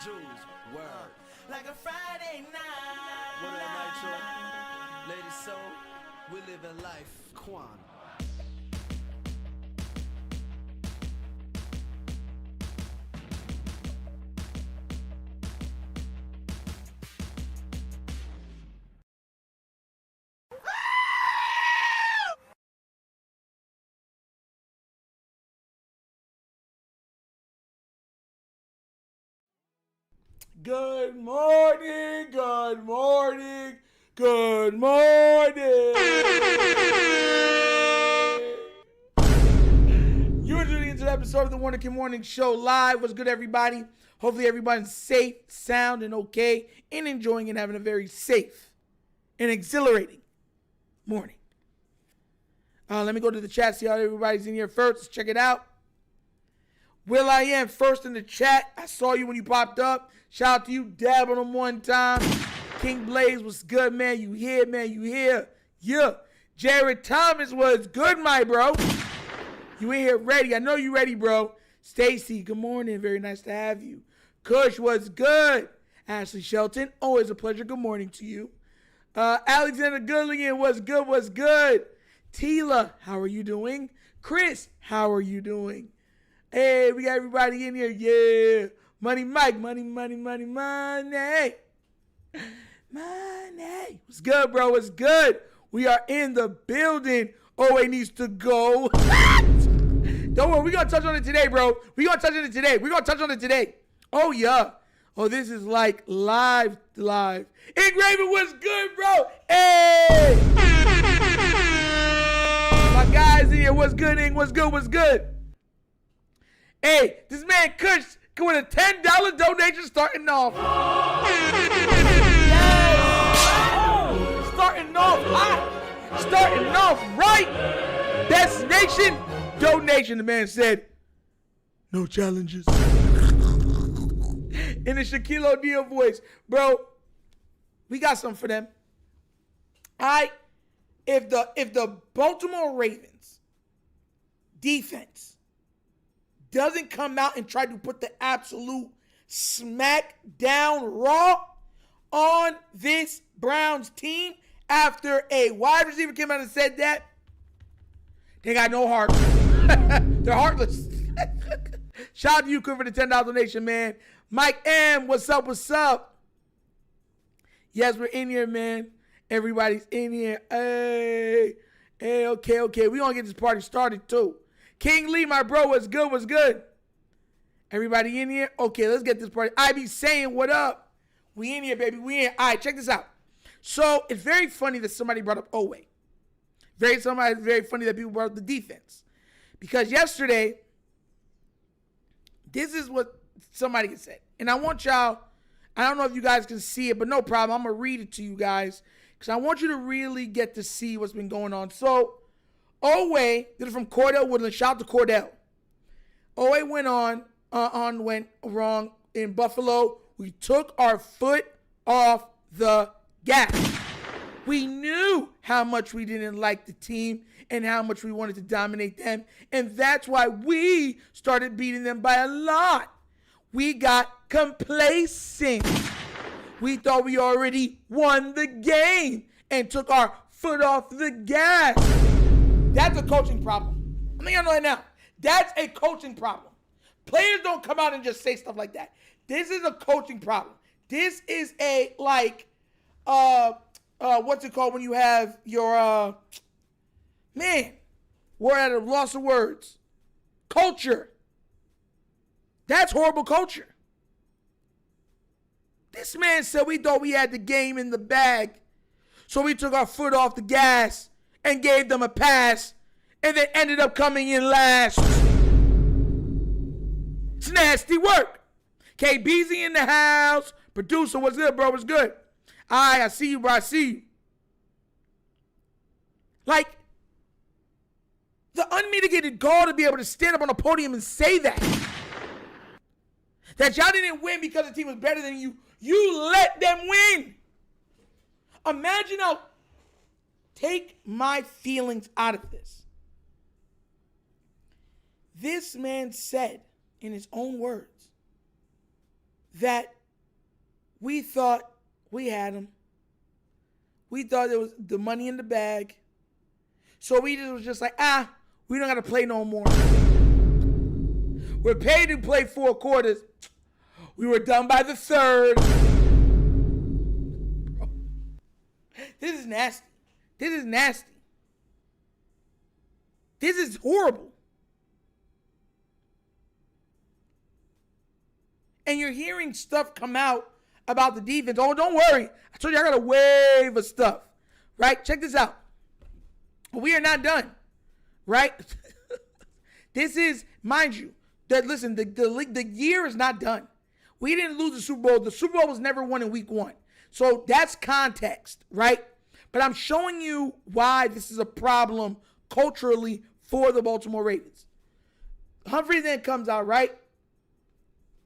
Jules, word. Like a Friday night. What up, Nitro? Lady Soul, we live in life. Quan. Good morning, good morning, good morning. You are tuning into the episode of the Morning Show live. What's good, everybody? Hopefully everybody's safe, sound, and okay, and enjoying and having a very safe and exhilarating morning. Let me go to the chat, see how everybody's in here first. Let's check it out. Will I Am first in the chat. I saw you when you popped up. Shout out to you. Dab on them one time. King Blaze was good, man. You here, man. You here. Yeah. Jared Thomas was good, my bro. You in here ready. I know you ready, bro. Stacy, good morning. Very nice to have you. Kush was good. Ashley Shelton, always a pleasure. Good morning to you. Alexander Goodlian was good. Was good. Tila, how are you doing? Chris, how are you doing? Hey, we got everybody in here. Yeah. Money Mike. Money. Money. What's good, bro? What's good? We are in the building. OA needs to go. Don't worry. We're going to touch on it today, bro. We're going to touch on it today. Oh, yeah. Oh, this is like live. Engraven was good, bro. Hey. My guys in here. What's good, Ing? What's good? Hey, this man Kush with a $10 donation starting off. Yes. Starting off hot. Starting off right. Destination donation. The man said, no challenges. In the Shaquille O'Neal voice. Bro, we got something for them. If the Baltimore Ravens defense doesn't come out and try to put the absolute smack down raw on this Browns team after a wide receiver came out and said that, they got no heart. They're heartless. Shout out to you, Chris, for the $10 donation, man. Mike M, what's up? Yes, we're in here, man. Everybody's in here. Hey, okay. We gonna get this party started, too. King Lee, my bro, what's good? Everybody in here? Okay, let's get this party. I be saying what up. We in here, baby. We in. All right, check this out. So, it's very funny that somebody brought up Owe. Very funny that people brought up the defense. Because yesterday, this is what somebody said. And I want y'all, I don't know if you guys can see it, but no problem. I'm going to read it to you guys. Because I want you to really get to see what's been going on. So, Owe did it from Cordell Woodland. Shout out to Cordell. Owe went wrong in Buffalo. We took our foot off the gas. We knew how much we didn't like the team and how much we wanted to dominate them. And that's why we started beating them by a lot. We got complacent. We thought we already won the game and took our foot off the gas. That's a coaching problem. I think I know that now. That's a coaching problem. Players don't come out and just say stuff like that. This is a coaching problem. This is a, what's it called when you have your, we're at a loss of words. Culture. That's horrible culture. This man said we thought we had the game in the bag, so we took our foot off the gas and gave them a pass, and they ended up coming in last. It's nasty work. KBZ in the house. Producer, what's good, bro? What's good? All right, I see you, bro. I see you. Like, the unmitigated gall to be able to stand up on a podium and say that. That y'all didn't win because the team was better than you. You let them win. Imagine how. Take my feelings out of this. This man said, in his own words, that we thought we had him. We thought it was the money in the bag. So we was just like, we don't got to play no more. We're paid to play 4 quarters. We were done by the 3rd. Bro, this is nasty. This is nasty. This is horrible. And you're hearing stuff come out about the defense. Oh, don't worry. I told you I got a wave of stuff. Right? Check this out. We are not done. Right? This is, mind you, that listen, the year is not done. We didn't lose the Super Bowl. The Super Bowl was never won in week 1. So that's context, right? But I'm showing you why this is a problem culturally for the Baltimore Ravens. Humphrey then comes out, right?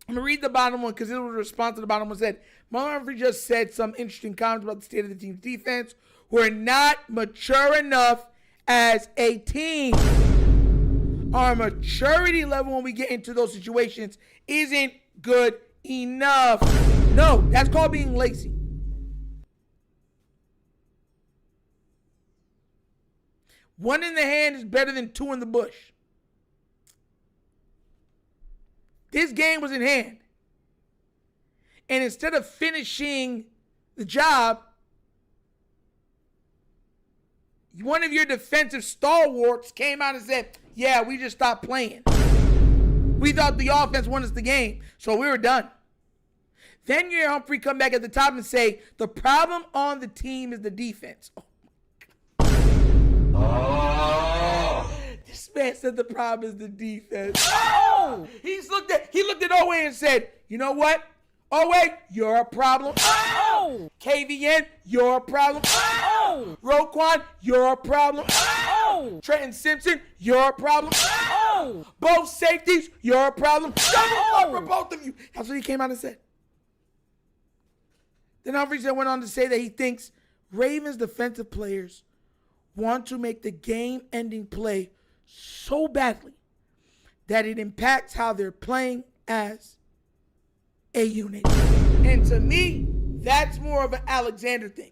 I'm going to read the bottom one because it was a response to the bottom one. Said, Humphrey just said some interesting comments about the state of the team's defense. We're not mature enough as a team. Our maturity level when we get into those situations isn't good enough. No, that's called being lazy. One in the hand is better than 2 in the bush. This game was in hand. And instead of finishing the job, one of your defensive stalwarts came out and said, yeah, we just stopped playing. We thought the offense won us the game, so we were done. Then you hear Humphrey come back at the top and say, the problem on the team is the defense. This man said the problem is the defense. Oh! He looked at Owe and said, you know what? Owe, you're a problem. Oh! KVN, you're a problem. Oh! Roquan, you're a problem. Oh! Trenton Simpson, you're a problem. Oh! Both safeties, you're a problem. Oh! For both of you. That's what he came out and said. Then Humphries then went on to say that he thinks Ravens defensive players want to make the game-ending play so badly that it impacts how they're playing as a unit. And to me, that's more of an Alexander thing.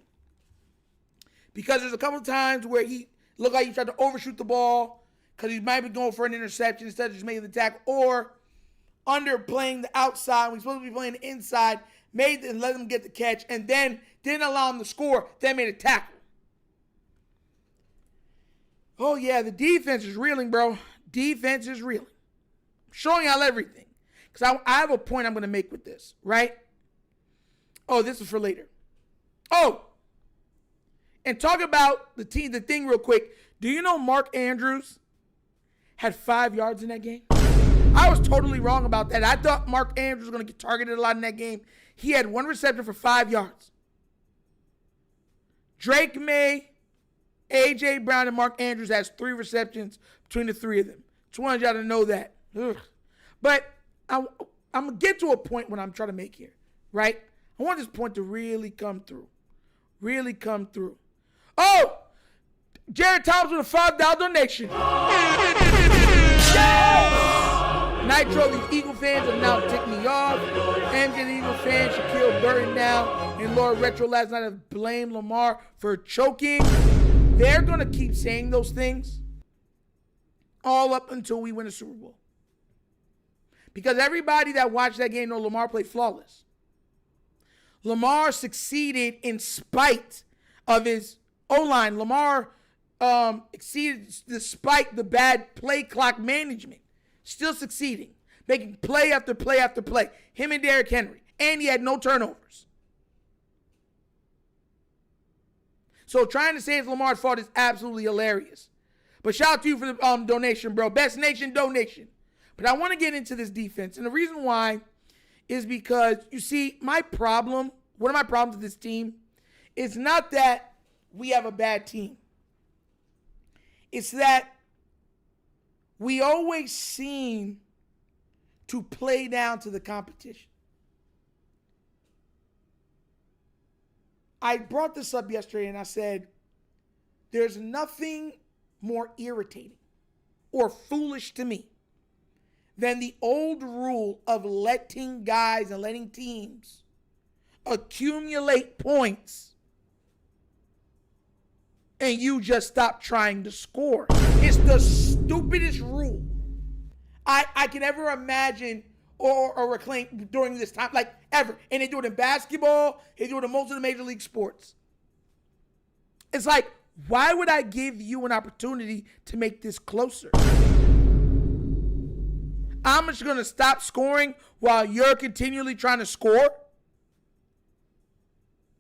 Because there's a couple of times where he looked like he tried to overshoot the ball because he might be going for an interception instead of just making the tackle, or underplaying the outside when he's supposed to be playing the inside, made and let him get the catch, and then didn't allow him to score, then made a tackle. Oh, yeah, the defense is reeling, bro. Defense is reeling. I'm showing y'all everything. Because I have a point I'm going to make with this, right? Oh, this is for later. Oh, and talk about the thing real quick. Do you know Mark Andrews had 5 yards in that game? I was totally wrong about that. I thought Mark Andrews was going to get targeted a lot in that game. He had 1 reception for 5 yards. Drake May, A.J. Brown, and Mark Andrews has 3 receptions between the 3 of them. Just wanted y'all to know that. Ugh. But I'm going to get to a point when I'm trying to make here, right? I want this point to really come through. Really come through. Oh! Jared Thomas with a $5 donation. Yes! Nitro, these Eagle fans have now ticked me off. MJ, the Eagle fans, Shaquille Burton now, and Lord Retro last night have blamed Lamar for choking. They're going to keep saying those things all up until we win a Super Bowl. Because everybody that watched that game know Lamar played flawless. Lamar succeeded in spite of his O-line. Lamar exceeded despite the bad play clock management. Still succeeding. Making play after play after play. Him and Derrick Henry. And he had no turnovers. So trying to say it's Lamar's fault is absolutely hilarious. But shout out to you for the donation, bro. Best nation donation. But I want to get into this defense. And the reason why is because, you see, one of my problems with this team is not that we have a bad team. It's that we always seem to play down to the competition. I brought this up yesterday and I said, there's nothing more irritating or foolish to me than the old rule of letting guys and letting teams accumulate points and you just stop trying to score. It's the stupidest rule I can ever imagine or reclaim during this time, like ever. And they do it in basketball, they do it in most of the major league sports. It's like, why would I give you an opportunity to make this closer? I'm just going to stop scoring while you're continually trying to score?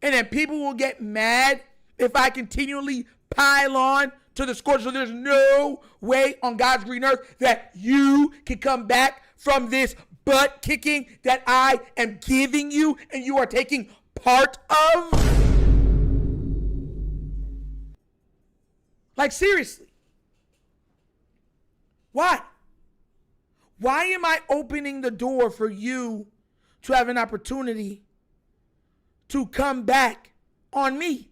And then people will get mad if I continually pile on to the score. So there's no way on God's green earth that you can come back from this butt kicking that I am giving you and you are taking part of? Like, seriously. Why? Why am I opening the door for you to have an opportunity to come back on me?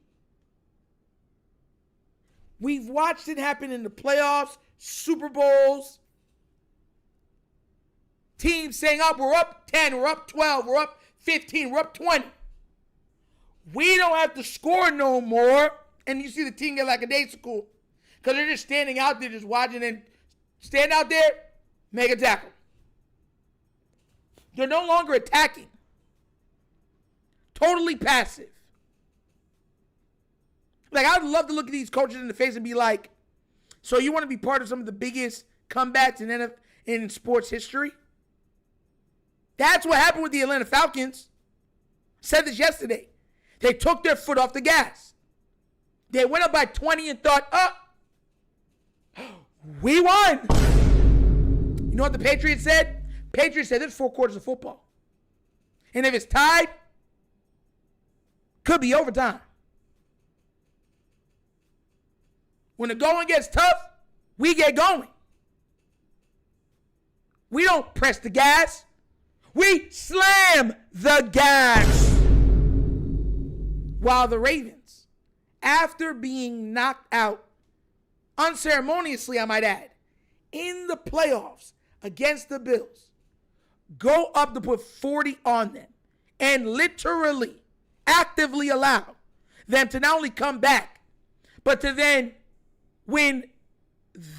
We've watched it happen in the playoffs, Super Bowls. Teams saying, oh, we're up 10, we're up 12, we're up 15, we're up 20. We don't have to score no more. And you see the team get lackadaisical because they're just standing out there just watching and stand out there, make a tackle. They're no longer attacking. Totally passive. Like, I would love to look at these coaches in the face and be like, so you want to be part of some of the biggest comebacks in sports history? That's what happened with the Atlanta Falcons. Said this yesterday. They took their foot off the gas. They went up by 20 and thought, we won. You know what the Patriots said? Patriots said, there's 4 quarters of football. And if it's tied, could be overtime. When the going gets tough, we get going. We don't press the gas. We slam the gas. While the Ravens, after being knocked out, unceremoniously I might add, in the playoffs against the Bills, go up to put 40 on them and literally, actively allow them to not only come back, but to then win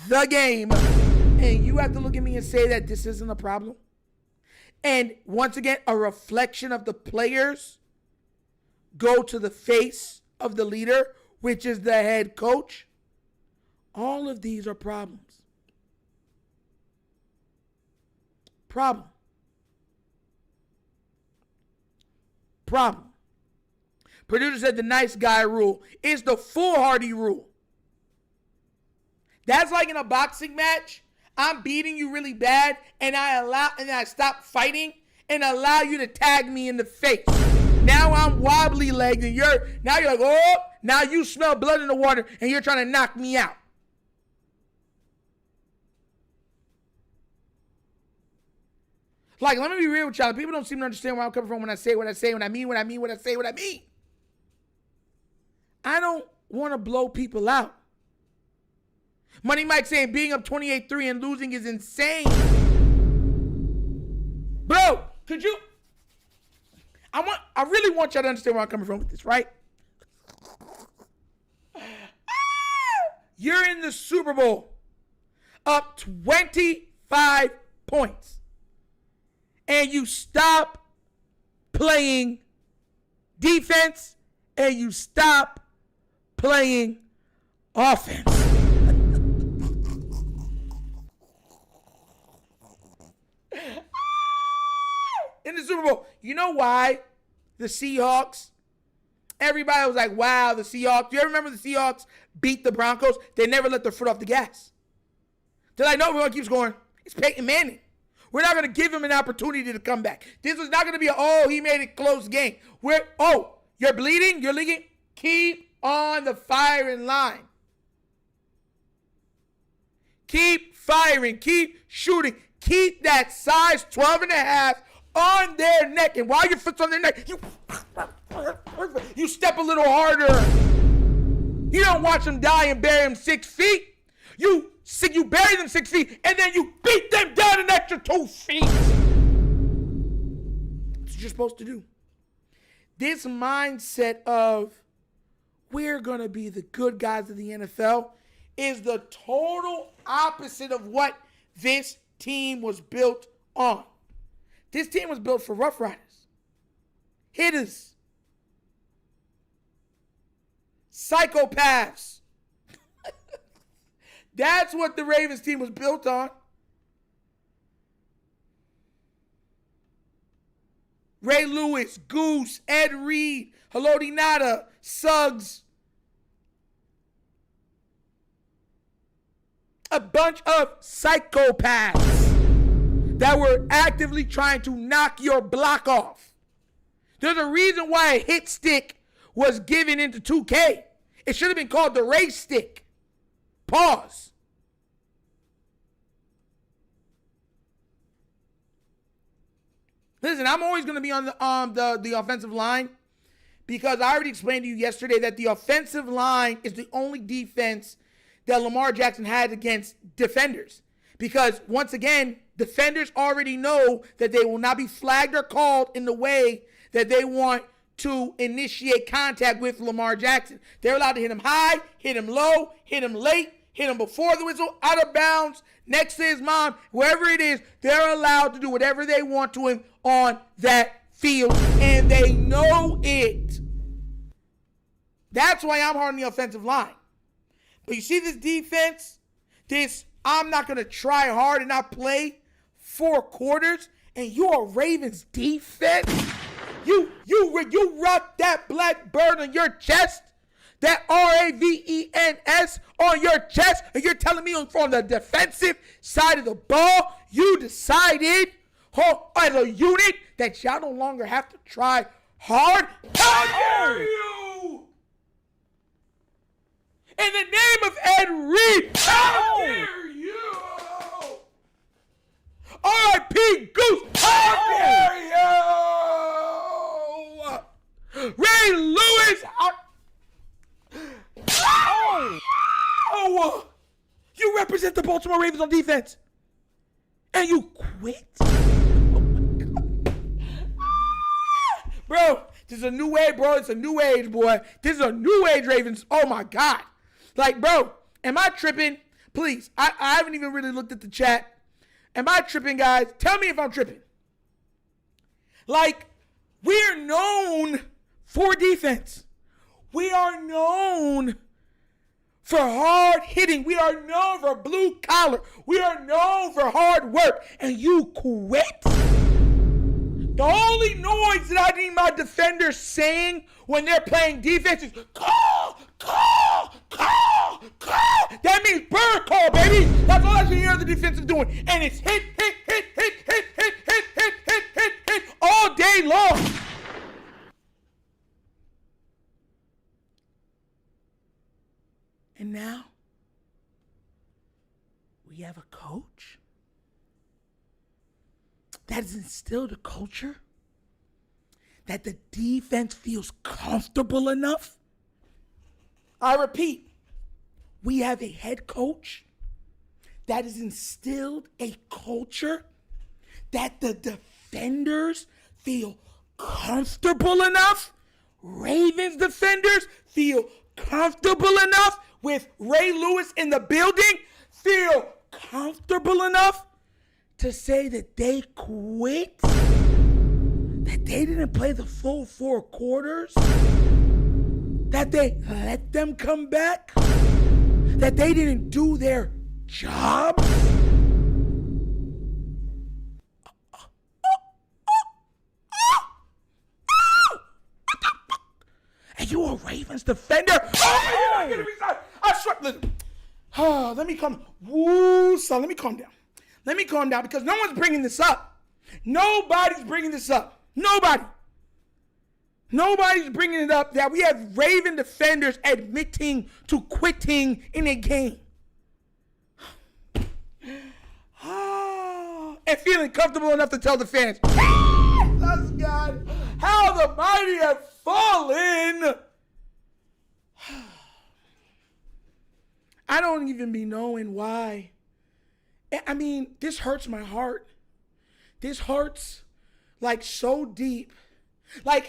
the game. And you have to look at me and say that this isn't a problem. And once again, a reflection of the players go to the face of the leader, which is the head coach. All of these are problems. Problem. Producer said the nice guy rule is the foolhardy rule. That's like in a boxing match. I'm beating you really bad, and I stop fighting and allow you to tag me in the face. Now I'm wobbly legged, and you're like, oh, now you smell blood in the water, and you're trying to knock me out. Like, let me be real with y'all. People don't seem to understand where I'm coming from when I say what I say, when I mean what I mean, when I say what I mean. I don't want to blow people out. Money Mike saying being up 28-3 and losing is insane. Bro, could you? I really want y'all to understand where I'm coming from with this, right? You're in the Super Bowl, up 25 points, and you stop playing defense and you stop playing offense. In the Super Bowl. You know why the Seahawks, everybody was like, wow, the Seahawks. Do you ever remember the Seahawks beat the Broncos? They never let their foot off the gas. They're like, no, we're going to keep scoring. It's Peyton Manning. We're not going to give him an opportunity to come back. This was not going to be he made it close game. You're bleeding? You're leaking? Keep on the firing line. Keep firing. Keep shooting. Keep that size 12.5 on their neck. And while your foot's on their neck, you step a little harder. You don't watch them die and bury them 6 feet. You bury them 6 feet, and then you beat them down an extra 2 feet. That's what you're supposed to do. This mindset of we're going to be the good guys of the NFL is the total opposite of what this team was built on. This team was built for Rough Riders, hitters, psychopaths. That's what the Ravens team was built on. Ray Lewis, Goose, Ed Reed, Haloti Ngata, Suggs. A bunch of psychopaths that were actively trying to knock your block off. There's a reason why a hit stick was given into 2K. It should have been called the race stick. Pause. Listen, I'm always going to be on the offensive line because I already explained to you yesterday that the offensive line is the only defense that Lamar Jackson had against defenders. Because, once again, defenders already know that they will not be flagged or called in the way that they want to initiate contact with Lamar Jackson. They're allowed to hit him high, hit him low, hit him late, hit him before the whistle, out of bounds, next to his mom, wherever it is, they're allowed to do whatever they want to him on that field, and they know it. That's why I'm hard on the offensive line. But you see this defense, I'm not going to try hard and not play 4 quarters, and you're a Ravens defense? You rock that black bird on your chest? That RAVENS on your chest, and you're telling me on the defensive side of the ball, you decided as a unit that y'all no longer have to try hard? How dare you? In the name of Ed Reed, how dare you? R.I.P. Goose, how dare you? Ray Lewis, oh! You represent the Baltimore Ravens on defense, and you quit? Oh my God. Bro, this is a new age, bro. It's a new age, boy. This is a new age Ravens. Oh my God. Like, bro, am I tripping? Please, I haven't even really looked at the chat. Am I tripping, guys? Tell me if I'm tripping. Like, we're known for defense. We are known for hard hitting. We are known for blue collar. We are known for hard work. And you quit? The only noise that I need my defenders saying when they're playing defense is call, call, call, call. That means bird call, baby. That's all I should hear the defensive doing. And it's hit, hit, hit, hit, hit, hit, hit, hit, hit, hit, hit all day long. And now, we have a coach that has instilled a culture that the defense feels comfortable enough. I repeat, we have a head coach that has instilled a culture that the defenders feel comfortable enough. Ravens defenders feel comfortable enough with Ray Lewis in the building, feel comfortable enough to say that they quit, that they didn't play the full 4 quarters, that they let them come back, that they didn't do their job. And you a Ravens defender? Oh, you're not gonna be I swear, listen. Let me calm. Woo, son, let me calm down. Let me calm down because no one's bringing this up. Nobody's bringing this up. Nobody. Nobody's bringing it up that we have Raven defenders admitting to quitting in a game. And feeling comfortable enough to tell the fans, bless God, how the mighty have fallen. I don't even be knowing why. I mean, this hurts my heart. This hurts like so deep. Like,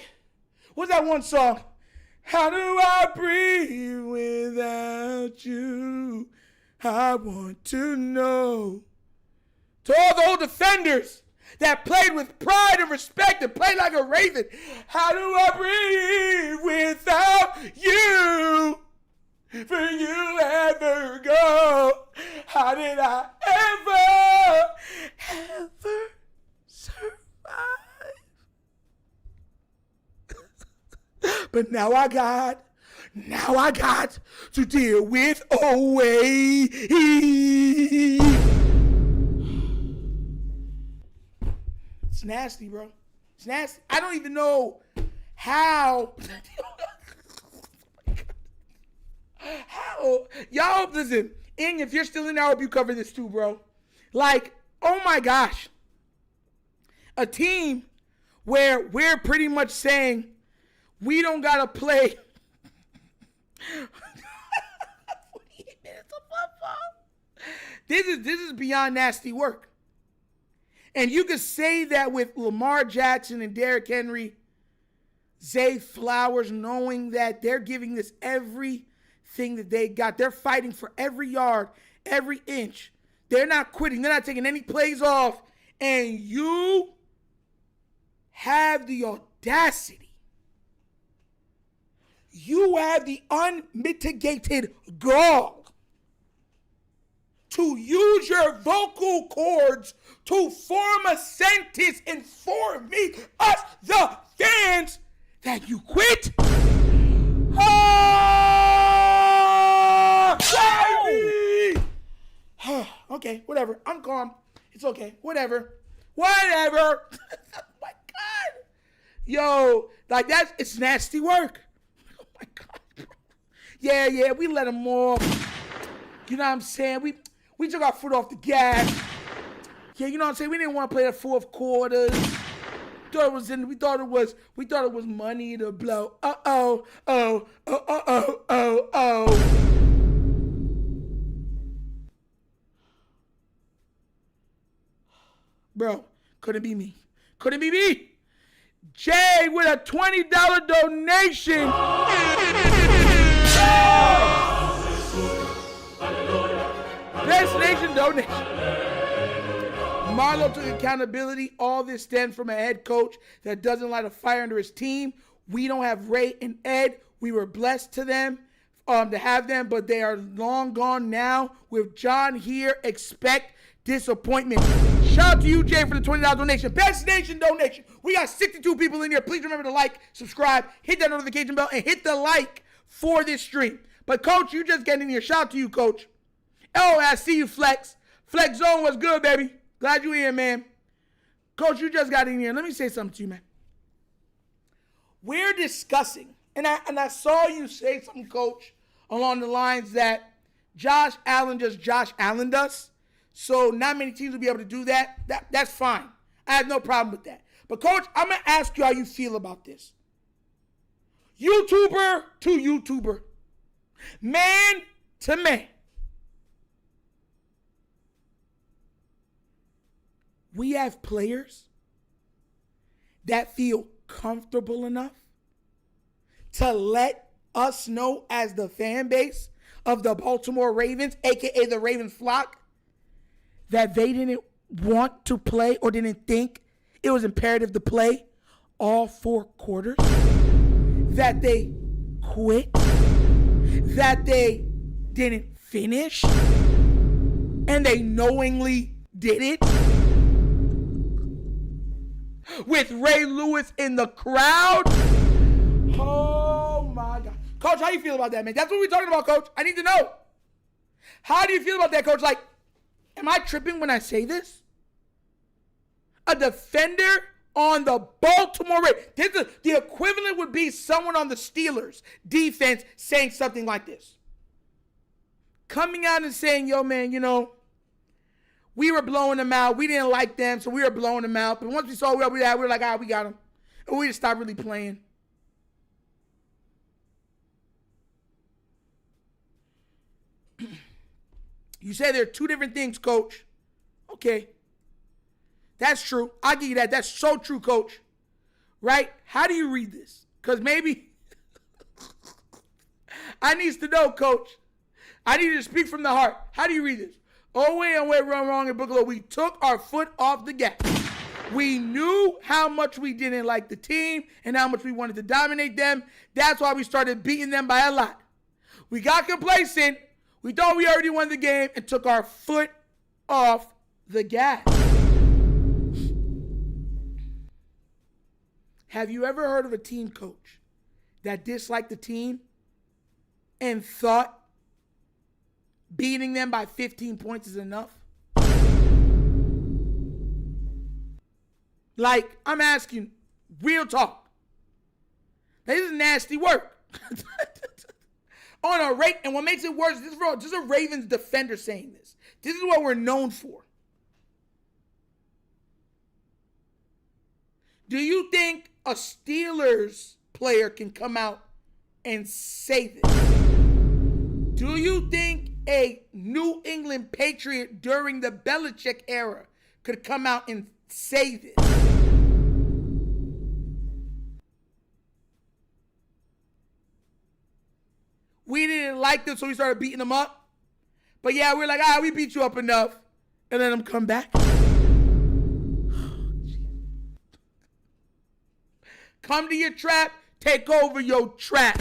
what's that one song? How do I breathe without you? I want to know. To all the old defenders that played with pride and respect and played like a Raven. How do I breathe without you? For you ever go? How did I ever survive? But now I got to deal with away. It's nasty, bro. It's nasty. I don't even know how. Y'all, listen. Ing, if you're still in there, I hope you cover this too, bro. Like, oh my gosh. A team where we're pretty much saying we don't got to play 48 minutes of football. This is beyond nasty work. And you could say that with Lamar Jackson and Derrick Henry, Zay Flowers, knowing that they're giving this everything that they got. They're fighting for every yard, every inch. They're not quitting. They're not taking any plays off. And you have the audacity. You have the unmitigated gall to use your vocal cords to form a sentence informing us, the fans, that you quit. Okay, whatever. I'm calm. It's okay. Whatever. Oh my God. Yo, like it's nasty work. Oh my God, bro. Yeah, we let them off. You know what I'm saying? We took our foot off the gas. Yeah, you know what I'm saying? We didn't want to play the fourth quarters. We thought it was money to blow. Oh. Bro, couldn't be me. Jay with a $20 donation. Best Nation donation. Marlo took accountability. All this stemmed from a head coach that doesn't light a fire under his team. We don't have Ray and Ed. We were blessed to have them, but they are long gone now. With John here, expect disappointment. Shout out to you, Jay, for the $20 donation. Best Nation donation. We got 62 people in here. Please remember to like, subscribe, hit that notification bell, and hit the like for this stream. But, Coach, you just getting in here. Shout out to you, Coach. Oh, I see you, Flex. Flex Zone was good, baby. Glad you here, man. Coach, you just got in here. Let me say something to you, man. We're discussing, and I saw you say something, Coach, along the lines that Josh Allen Allen'd us. So not many teams will be able to do that. That's fine. I have no problem with that. But, Coach, I'm going to ask you how you feel about this. YouTuber to YouTuber. Man to man. We have players that feel comfortable enough to let us know as the fan base of the Baltimore Ravens, a.k.a. the Raven flock, that they didn't want to play or didn't think it was imperative to play all 4 quarters, that they quit, that they didn't finish, and they knowingly did it. With Ray Lewis in the crowd. Oh, my God. Coach, how you feel about that, man? That's what we're talking about, Coach. I need to know. How do you feel about that, Coach? Like, am I tripping when I say this? A defender on the Baltimore Ravens. The equivalent would be someone on the Steelers defense saying something like this. Coming out and saying, yo, man, you know, we were blowing them out. We didn't like them, so we were blowing them out. But once we saw where we were like, we got them. And we just stopped really playing. You say they're two different things, coach. Okay. That's true. I'll give you that. That's so true, coach. Right? How do you read this? Because maybe I need to know, coach. I need you to speak from the heart. How do you read this? Oh, wait, wrong in Bookalo. We took our foot off the gas. We knew how much we didn't like the team and how much we wanted to dominate them. That's why we started beating them by a lot. We got complacent. We thought we already won the game and took our foot off the gas. Have you ever heard of a team coach that disliked the team and thought beating them by 15 points is enough? Like, I'm asking, real talk. This is nasty work. On a rate, and what makes it worse, this is a Ravens defender saying this. This is what we're known for. Do you think a Steelers player can come out and say this? Do you think a New England Patriot during the Belichick era could come out and say this? We didn't like them, so we started beating them up. But yeah, we're like, we beat you up enough. And let them come back. Come to your trap, take over your trap.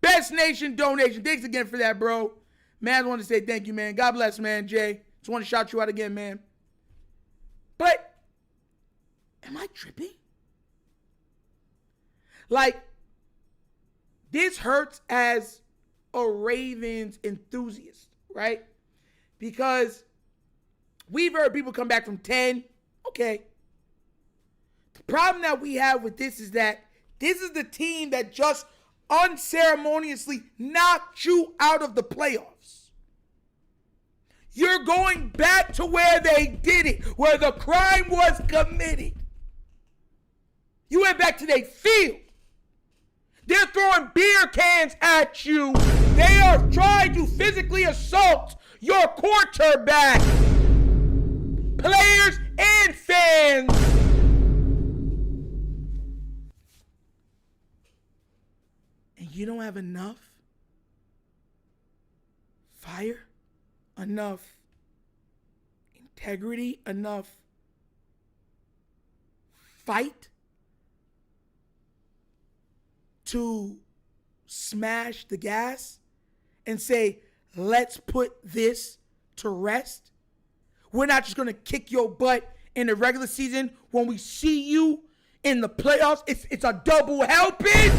Best Nation donation. Thanks again for that, bro. Man, I just want to say thank you, man. God bless, man, Jay. Just want to shout you out again, man. But, am I tripping? Like, this hurts as a Ravens enthusiast, right? Because we've heard people come back from 10. Okay. The problem that we have with this is that this is the team that just unceremoniously knocked you out of the playoffs. You're going back to where they did it, where the crime was committed. You went back to their field. They're throwing beer cans at you. They are trying to physically assault your quarterback. Players and fans. And you don't have enough fire, enough integrity, enough fight to smash the gas and say, let's put this to rest. We're not just going to kick your butt in the regular season. When we see you in the playoffs, it's a double helping.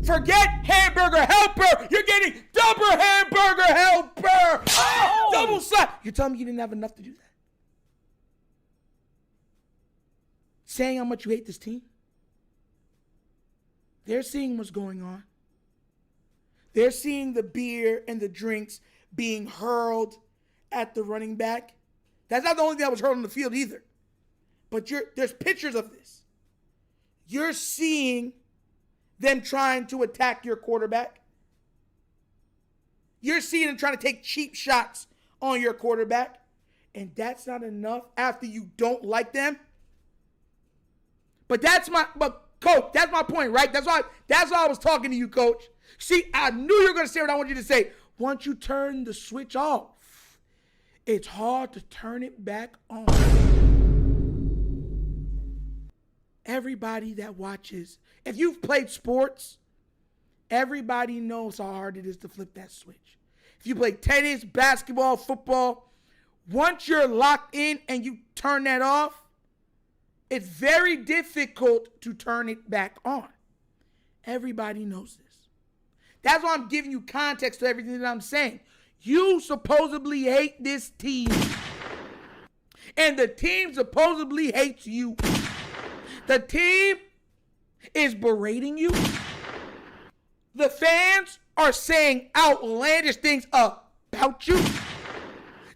Forget hamburger helper. You're getting double hamburger helper. Oh! Double slap. You're telling me you didn't have enough to do that? Saying how much you hate this team? They're seeing what's going on. They're seeing the beer and the drinks being hurled at the running back. That's not the only thing that was hurled on the field either. But there's pictures of this. You're seeing them trying to attack your quarterback. You're seeing them trying to take cheap shots on your quarterback. And that's not enough after you don't like them. But Coach, that's my point, right? That's why I was talking to you, Coach. See, I knew you were going to say what I want you to say. Once you turn the switch off, it's hard to turn it back on. Everybody that watches, if you've played sports, everybody knows how hard it is to flip that switch. If you play tennis, basketball, football, once you're locked in and you turn that off, it's very difficult to turn it back on. Everybody knows this. That's why I'm giving you context to everything that I'm saying. You supposedly hate this team. And the team supposedly hates you. The team is berating you. The fans are saying outlandish things about you.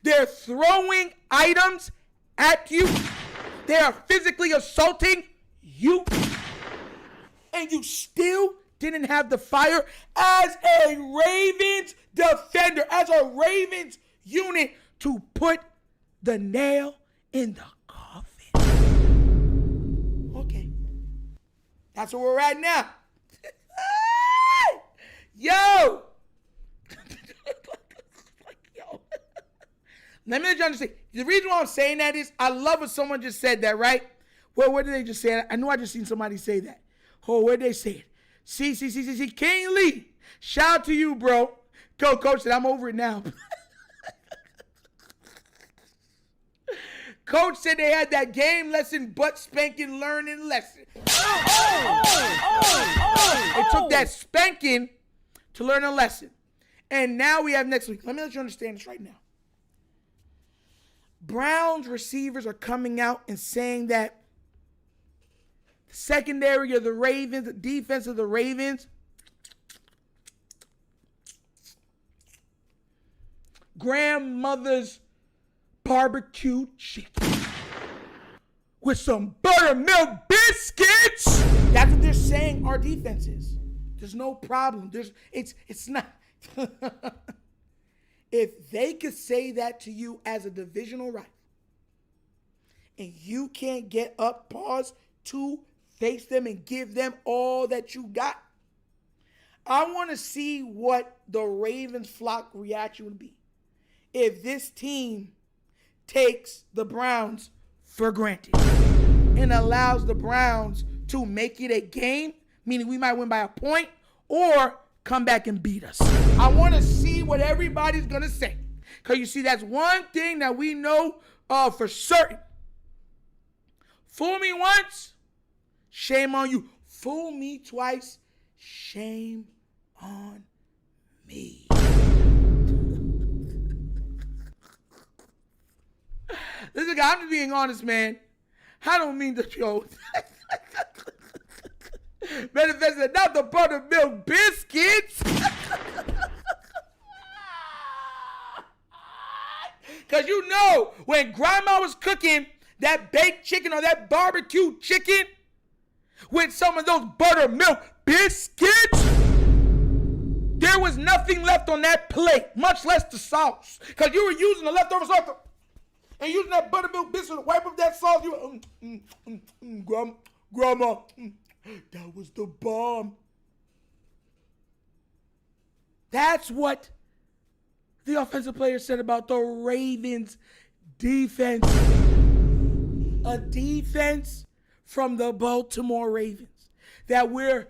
They're throwing items at you. They are physically assaulting you. And you still didn't have the fire as a Ravens defender, as a Ravens unit to put the nail in the coffin. Okay. That's where we're at now. Yo! Let me let you understand. The reason why I'm saying that is I love what someone just said that, right? Well, what did they just say? I know I just seen somebody say that. Oh, where did they say it? See, King Lee. Shout out to you, bro. Coach said, I'm over it now. Coach said they had that game lesson, butt spanking, learning lesson. They took that spanking to learn a lesson. And now we have next week. Let me let you understand this right now. Browns receivers are coming out and saying that the secondary of the Ravens, the defense of the Ravens, grandmother's barbecue chicken with some buttermilk biscuits. That's what they're saying our defense is. There's no problem. It's not. If they could say that to you as a divisional rival and you can't get up, pause, to face them and give them all that you got, I want to see what the Ravens flock reaction would be if this team takes the Browns for granted and allows the Browns to make it a game, meaning we might win by a point, or come back and beat us. I want to see what everybody's going to say. Because you see, that's one thing that we know for certain. Fool me once, shame on you. Fool me twice, shame on me. Listen, guys, I'm just being honest, man. I don't mean to, yo. Manifested, not the buttermilk biscuits. Because you know, when grandma was cooking that baked chicken or that barbecue chicken with some of those buttermilk biscuits, there was nothing left on that plate, much less the sauce. Because you were using the leftover sauce and using that buttermilk biscuit to wipe up that sauce. You were, grandma, that was the bomb. That's what the offensive player said about the Ravens defense. A defense from the Baltimore Ravens. That we're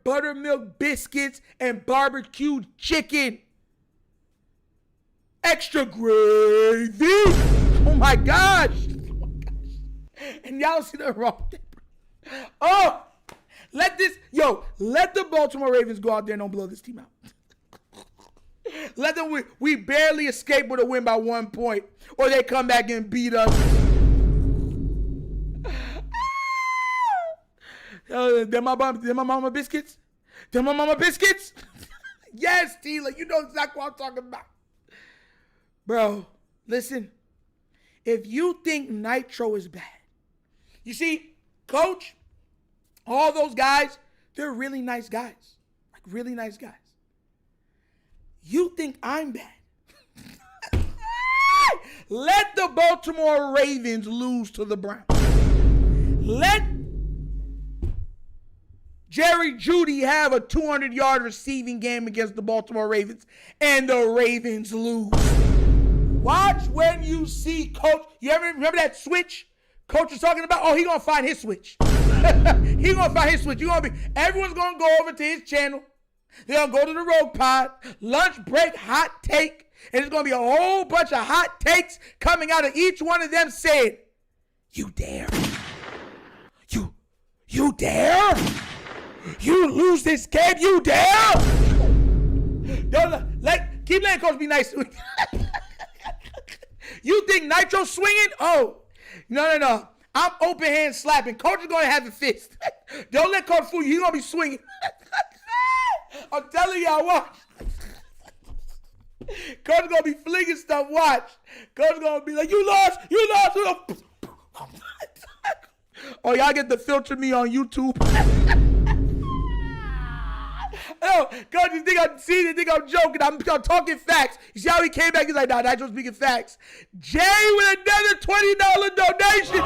buttermilk biscuits and barbecued chicken. Extra gravy. Oh my gosh. And y'all see the wrong thing. Oh, let the Baltimore Ravens go out there and don't blow this team out. Let them, we barely escape with a win by 1 point, or they come back and beat us. Them my mama biscuits? Them my mama biscuits? Yes, Tila, you know exactly what I'm talking about. Bro, listen, if you think Nitro is bad, you see, Coach, all those guys, they're really nice guys. Like, really nice guys. You think I'm bad. Let the Baltimore Ravens lose to the Browns. Let Jerry Jeudy have a 200-yard receiving game against the Baltimore Ravens, and the Ravens lose. Watch when you see Coach. You ever remember that switch Coach was talking about? Oh, he gonna find his switch. He gonna find his switch. Everyone's gonna go over to his channel. They're gonna go to the Rogue Pod, lunch break, hot take, and there's gonna be a whole bunch of hot takes coming out of each one of them saying, "You dare? You dare? You lose this game? You dare?" Keep letting Coach be nice to you. You think Nitro swinging? Oh, no. I'm open hand slapping. Coach is going to have a fist. Don't let Coach fool you. He's going to be swinging. I'm telling y'all, watch. Coach is going to be flinging stuff, watch. Coach is going to be like, you lost. Oh, y'all get to filter me on YouTube. No, coach, you think I'm joking. I'm talking facts. You see how he came back? He's like, nah, not just speaking facts. Jay with another $20 donation.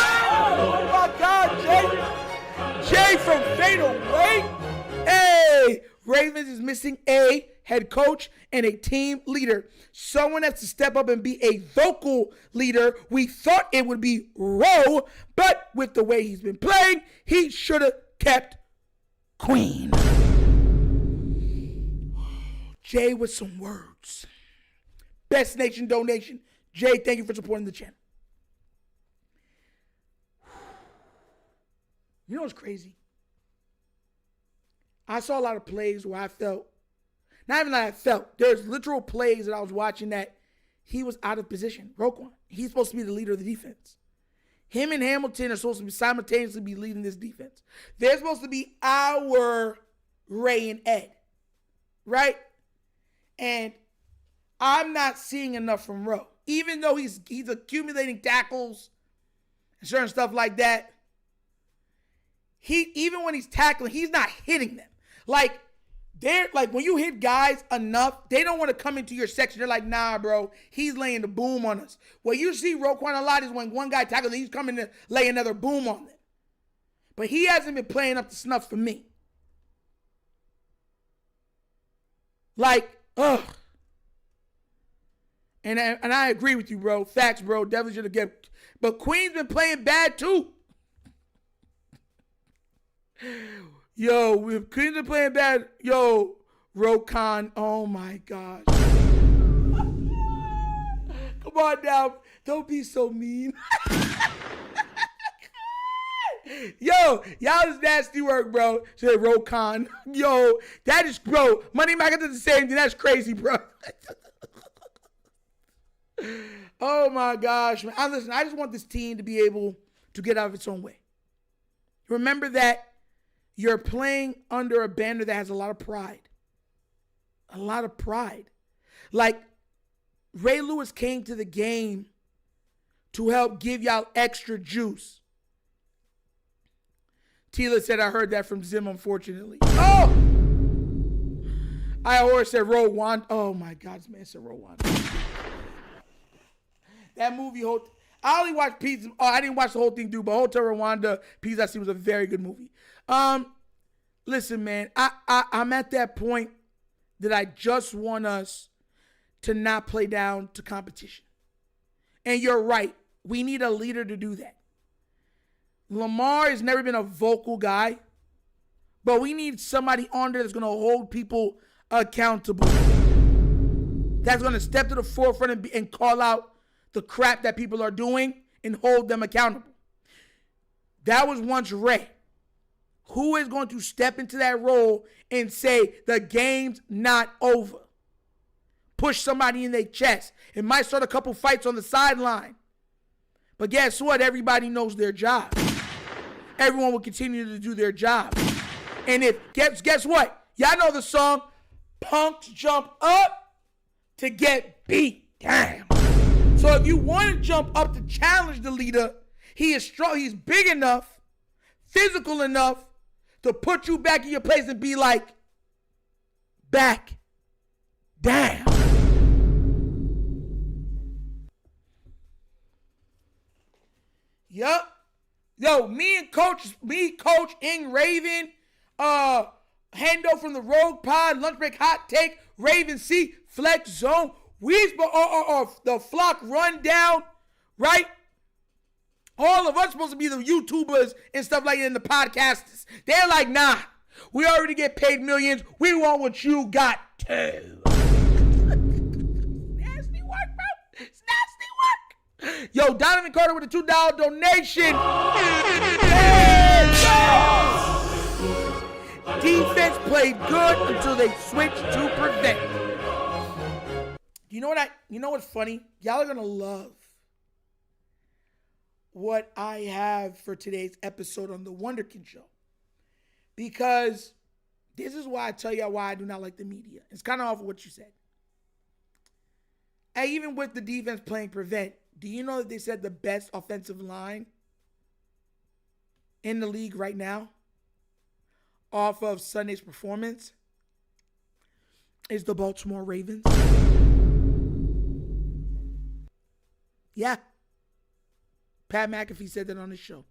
Oh my God, Jay. Jay from Fatal Way. Hey, Ravens is missing a head coach and a team leader. Someone has to step up and be a vocal leader. We thought it would be Rowe, but with the way he's been playing, he should have kept Queen. Jay with some words. Best Nation donation. Jay, thank you for supporting the channel. You know what's crazy? I saw a lot of plays where I felt, not even that I felt, there's literal plays that I was watching that he was out of position. Roquan, he's supposed to be the leader of the defense. Him and Hamilton are supposed to be simultaneously be leading this defense. They're supposed to be our Ray and Ed, right? And I'm not seeing enough from Rowe. Even though he's accumulating tackles and certain stuff like that, even when he's tackling, he's not hitting them. Like when you hit guys enough, they don't want to come into your section. They're like, nah, bro, he's laying the boom on us. What you see Roquan a lot is when one guy tackles, he's coming to lay another boom on them. But he hasn't been playing up to snuff for me. Like, ugh. And I agree with you, bro. Facts, bro. Definitely should have kept. But Queen's been playing bad too. Yo, if Queens are playing bad, yo, Roquan, oh my gosh. Come on now, don't be so mean. Yo, y'all is nasty work, bro. Say Roquan. Yo, that is, bro, Money Maker did the same thing. That's crazy, bro. Oh my gosh, man. Listen, I just want this team to be able to get out of its own way. Remember that you're playing under a banner that has a lot of pride. A lot of pride. Like, Ray Lewis came to the game to help give y'all extra juice. Tila said, I heard that from Zim, unfortunately. Oh! Iora said, Rowan. Oh, my God, this man said Rowan. That movie, I only watched Pizza. Oh, I didn't watch the whole thing, dude, but Hotel Rwanda, Pizza, I see, was a very good movie. Listen, man, I'm at that point that I just want us to not play down to competition. And you're right. We need a leader to do that. Lamar has never been a vocal guy, but we need somebody on there that's going to hold people accountable. That's going to step to the forefront and call out the crap that people are doing and hold them accountable. That was once Ray. Who is going to step into that role and say the game's not over? Push somebody in their chest. It might start a couple fights on the sideline. But guess what? Everybody knows their job. Everyone will continue to do their job. And if guess what? Y'all know the song, punks jump up to get beat down. So if you want to jump up to challenge the leader, he is strong, he's big enough, physical enough to put you back in your place and be like, back down. Yup. Yo, Coach Ing Raven, Hendo from the Rogue Pod, Lunch Break Hot Take, Raven C, Flex Zone, the Flock Rundown, right? All of us supposed to be the YouTubers and stuff like that and the podcasters. They're like, nah, we already get paid millions. We want what you got too. Nasty work, bro. It's nasty work. Yo, Donovan Carter with a $2 donation. Defense played good until they switched to prevent. You know what's funny? Y'all are gonna love what I have for today's episode on The Wunderkind Show. Because this is why I tell y'all why I do not like the media. It's kind of off of what you said. And even with the defense playing prevent, do you know that they said the best offensive line in the league right now off of Sunday's performance is the Baltimore Ravens. Yeah. Pat McAfee said that on his show.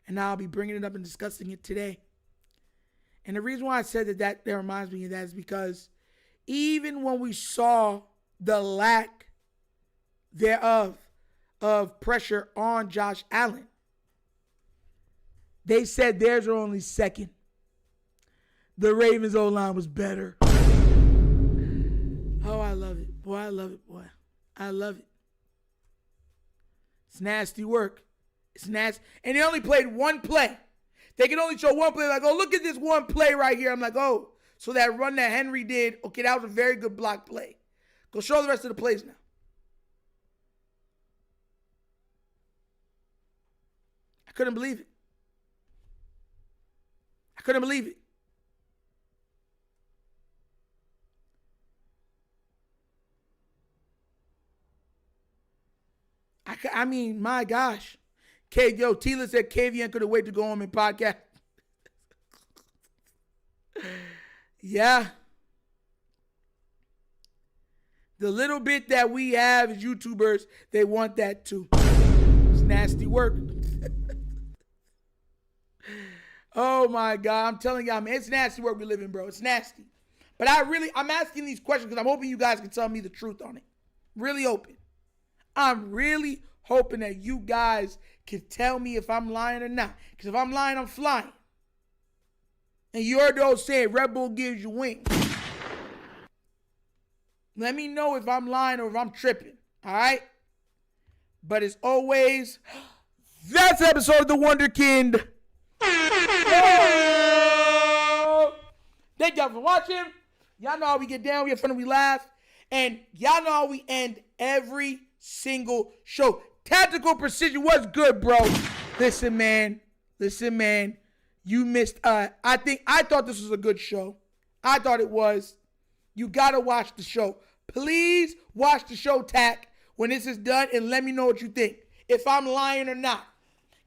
And now I'll be bringing it up and discussing it today. And the reason why I said that reminds me of that is because even when we saw the lack thereof of pressure on Josh Allen, they said theirs are only second. The Ravens O-line was better. Oh, I love it. Boy, I love it, boy. I love it. It's nasty work. It's nasty. And they only played one play. They can only show one play. Like, oh, look at this one play right here. I'm like, oh, so that run that Henry did, okay, that was a very good block play. Go show the rest of the plays now. I couldn't believe it. I couldn't believe it. I mean, my gosh. Tila said KVN couldn't wait to go home and podcast. Yeah. The little bit that we have as YouTubers, they want that too. It's nasty work. Oh my God. I'm telling y'all, man, it's nasty work we live in, bro. It's nasty. But I'm asking these questions because I'm hoping you guys can tell me the truth on it. Really open. I'm really hoping that you guys can tell me if I'm lying or not. Because if I'm lying, I'm flying. And you heard those saying, Red Bull gives you wings. Let me know if I'm lying or if I'm tripping. All right? But as always, that's the episode of The Wunderkind. Oh! Thank y'all for watching. Y'all know how we get down. We have fun and we laugh. And y'all know how we end every single show. Tactical precision was good, bro. Listen, man. You missed. I thought this was a good show. I thought it was. You gotta watch the show. Please watch the show, Tack, when this is done, and let me know what you think. If I'm lying or not.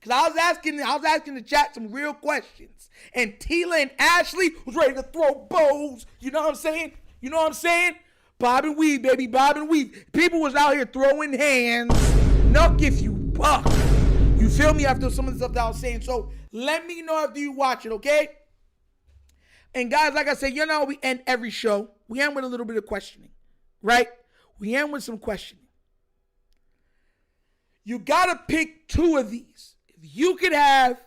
Because I was asking the chat some real questions. And Tila and Ashley was ready to throw bows. You know what I'm saying? Bob and weave, baby, bob and weave. People was out here throwing hands. Nuck if you buck. You feel me after some of the stuff that I was saying. So let me know after you watch it, okay? And guys, like I said, you know we end every show. We end with a little bit of questioning, right? We end with some questioning. You got to pick two of these. If you could have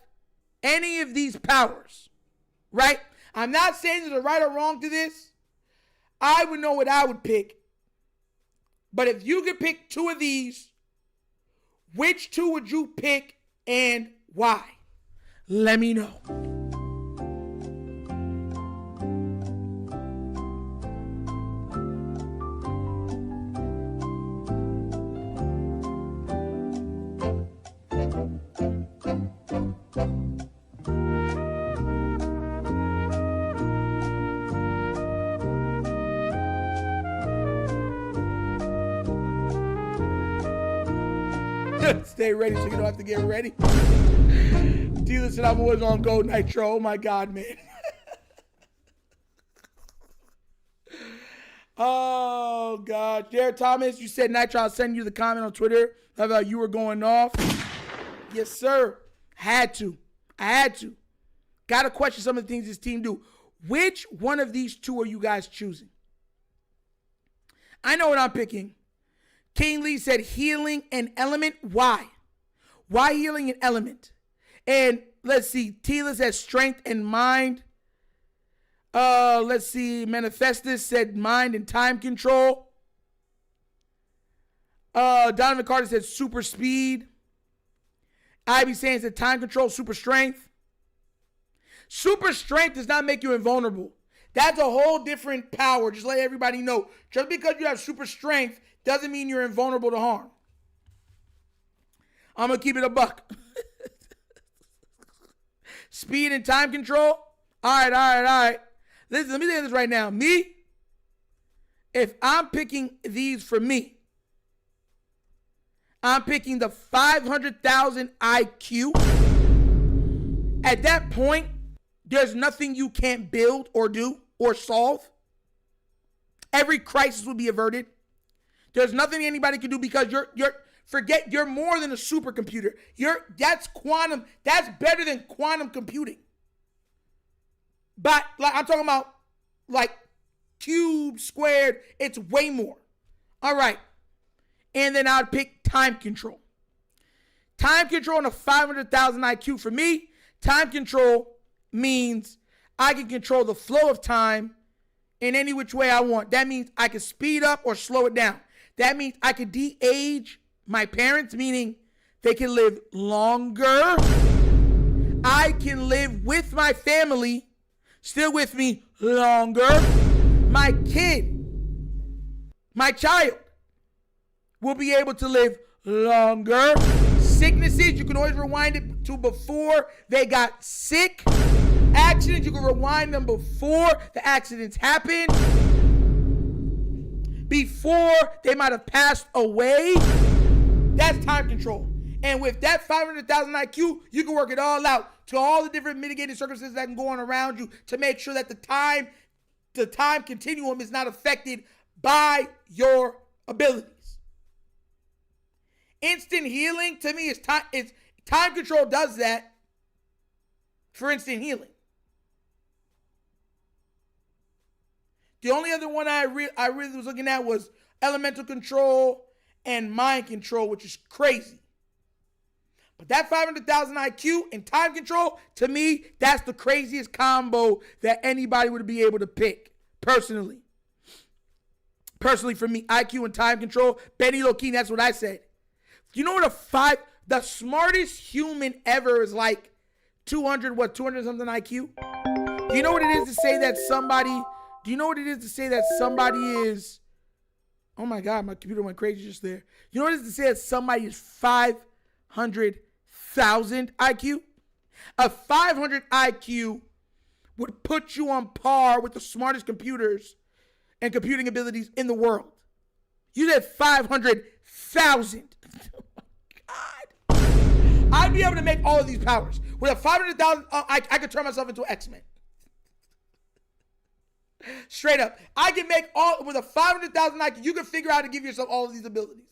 any of these powers, right? I'm not saying there's a right or wrong to this. I would know what I would pick. But if you could pick two of these, which two would you pick and why? Let me know. Stay ready so you don't have to get ready. Tila said I'm always on go Nitro. Oh my God, man. Oh God. Jared Thomas, you said Nitro. I'll send you the comment on Twitter about you were going off. Yes, sir. I had to. Got to question some of the things this team do. Which one of these two are you guys choosing? I know what I'm picking. King Lee said healing and element. Why? Why healing and element? And let's see. Tila said strength and mind. Let's see. Manifestus said mind and time control. Donovan Carter said super speed. Ivy saying said time control, super strength. Super strength does not make you invulnerable. That's a whole different power. Just let everybody know. Just because you have super strength doesn't mean you're invulnerable to harm. I'm going to keep it a buck. Speed and time control. All right. Listen, let me say this right now. Me, if I'm picking these for me, I'm picking the 500,000 IQ At that point, there's nothing you can't build or do or solve. Every crisis will be averted. There's nothing anybody can do because you're more than a supercomputer. That's quantum. That's better than quantum computing. But like I'm talking about like cubed, squared, it's way more. All right. And then I'd pick time control. Time control and a 500,000 IQ for me. Time control means I can control the flow of time in any which way I want. That means I can speed up or slow it down. That means I can de-age my parents, meaning they can live longer. I can live with my family, still with me longer. My kid, my child, will be able to live longer. Sicknesses, you can always rewind it to before they got sick. Accidents, you can rewind them before the accidents happened. Before they might have passed away. That's time control. And with that 500,000 IQ, you can work it all out to all the different mitigating circumstances that can go on around you to make sure that the time continuum is not affected by your abilities. Instant healing to me is time control does that for instant healing. The only other one I really was looking at was elemental control and mind control, which is crazy. But that 500,000 IQ and time control, to me, that's the craziest combo that anybody would be able to pick, personally. Personally, for me, IQ and time control, Benny Lokeen, that's what I said. You know what the smartest human ever is like 200 something IQ? Do you know what it is to say that somebody is, oh my God, my computer went crazy just there. You know what it is to say that somebody is 500,000 IQ? A 500 IQ would put you on par with the smartest computers and computing abilities in the world. You said 500,000. Oh my God. I'd be able to make all of these powers. With a 500,000, I could turn myself into an X-Men. Straight up. I can make with a 500,000 IQ, you can figure out how to give yourself all of these abilities.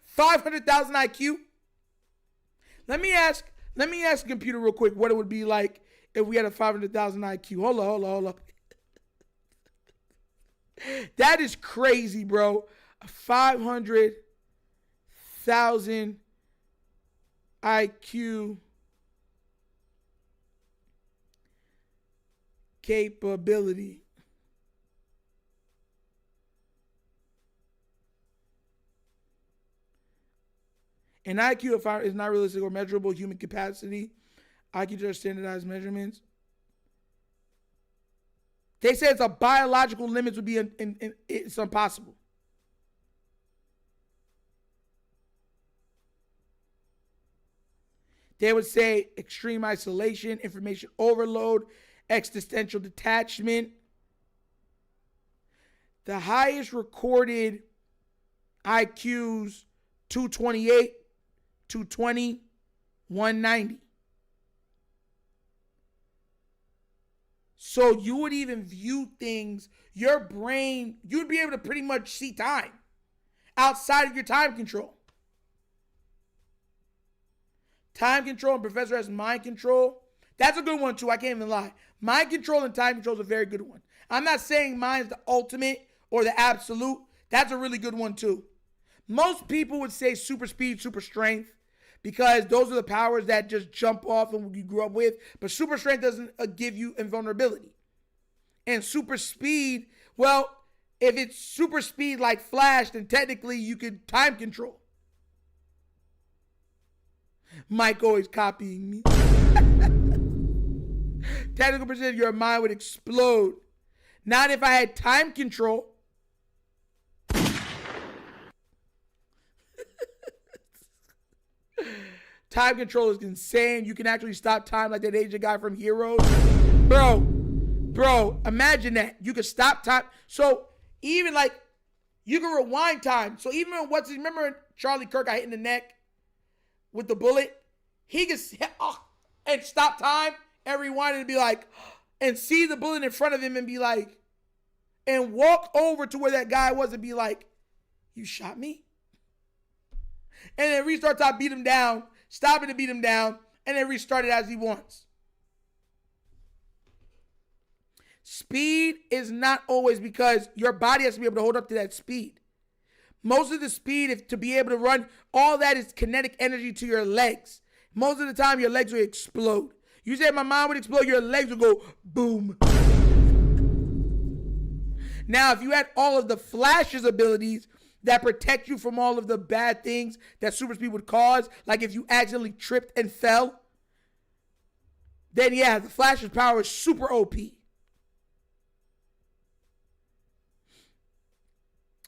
500,000 IQ. Let me ask the computer real quick what it would be like if we had a 500,000 IQ. Hold on. That is crazy, bro. A 500,000 IQ capability. An IQ is not realistic or measurable human capacity. IQ just standardized measurements. They say it's a biological limits would be it's impossible. They would say extreme isolation, information overload, existential detachment. The highest recorded IQs, 228, 220, 190. So you would even view things, your brain, you'd be able to pretty much see time outside of your time control. Time control, and Professor has mind control. That's a good one too, I can't even lie. Mind control and time control is a very good one. I'm not saying mine is the ultimate or the absolute. That's a really good one too. Most people would say super speed, super strength, because those are the powers that just jump off and you grew up with. But super strength doesn't give you invulnerability. And super speed, well, if it's super speed like Flash, then technically you could time control. Mike always copying me. Technical precision, your mind would explode. Not if I had time control. Time control is insane. You can actually stop time like that Asian guy from Heroes. Bro, imagine that. You can stop time. So even like, you can rewind time. So even remember Charlie Kirk got hit in the neck with the bullet? he can and stop time and rewind and be like, and see the bullet in front of him and be like, and walk over to where that guy was and be like, you shot me? And then restart time, beat him down, stop it and beat him down, and then restart it as he wants. Speed is not always because your body has to be able to hold up to that speed. Most of the speed, if to be able to run, all that is kinetic energy to your legs. Most of the time, your legs will explode. You said my mind would explode, your legs would go boom. Now, if you had all of the Flash's abilities that protect you from all of the bad things that super speed would cause, like if you accidentally tripped and fell, then yeah, the Flash's power is super OP.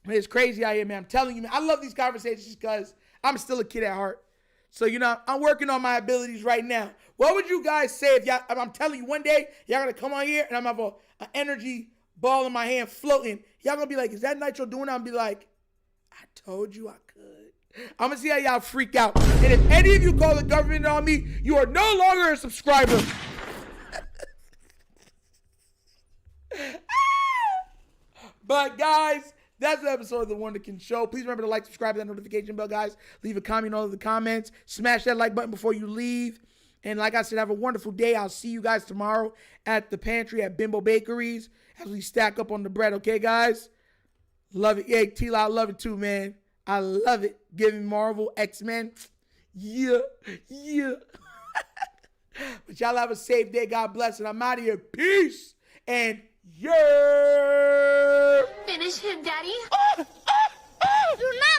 It's crazy out here, man. I'm telling you, man. I love these conversations because I'm still a kid at heart. So, I'm working on my abilities right now. What would you guys say if I'm telling you one day, y'all going to come on here and I'm going to have an energy ball in my hand floating. Y'all going to be like, is that Nitro doing that? I'm going to be like, I told you I could. I'm going to see how y'all freak out. And if any of you call the government on me, you are no longer a subscriber. But, guys, that's the episode of The Wunderkind Show. Please remember to like, subscribe, that notification bell, guys. Leave a comment in all of the comments. Smash that like button before you leave. And like I said, have a wonderful day. I'll see you guys tomorrow at the pantry at Bimbo Bakeries as we stack up on the bread. Okay, guys? Love it. Yeah, T-Law, I love it too, man. I love it. Giving Marvel, X-Men. Yeah. But y'all have a safe day. God bless. And I'm out of here. Peace. And yeah. Finish him, Daddy. Oh. Do not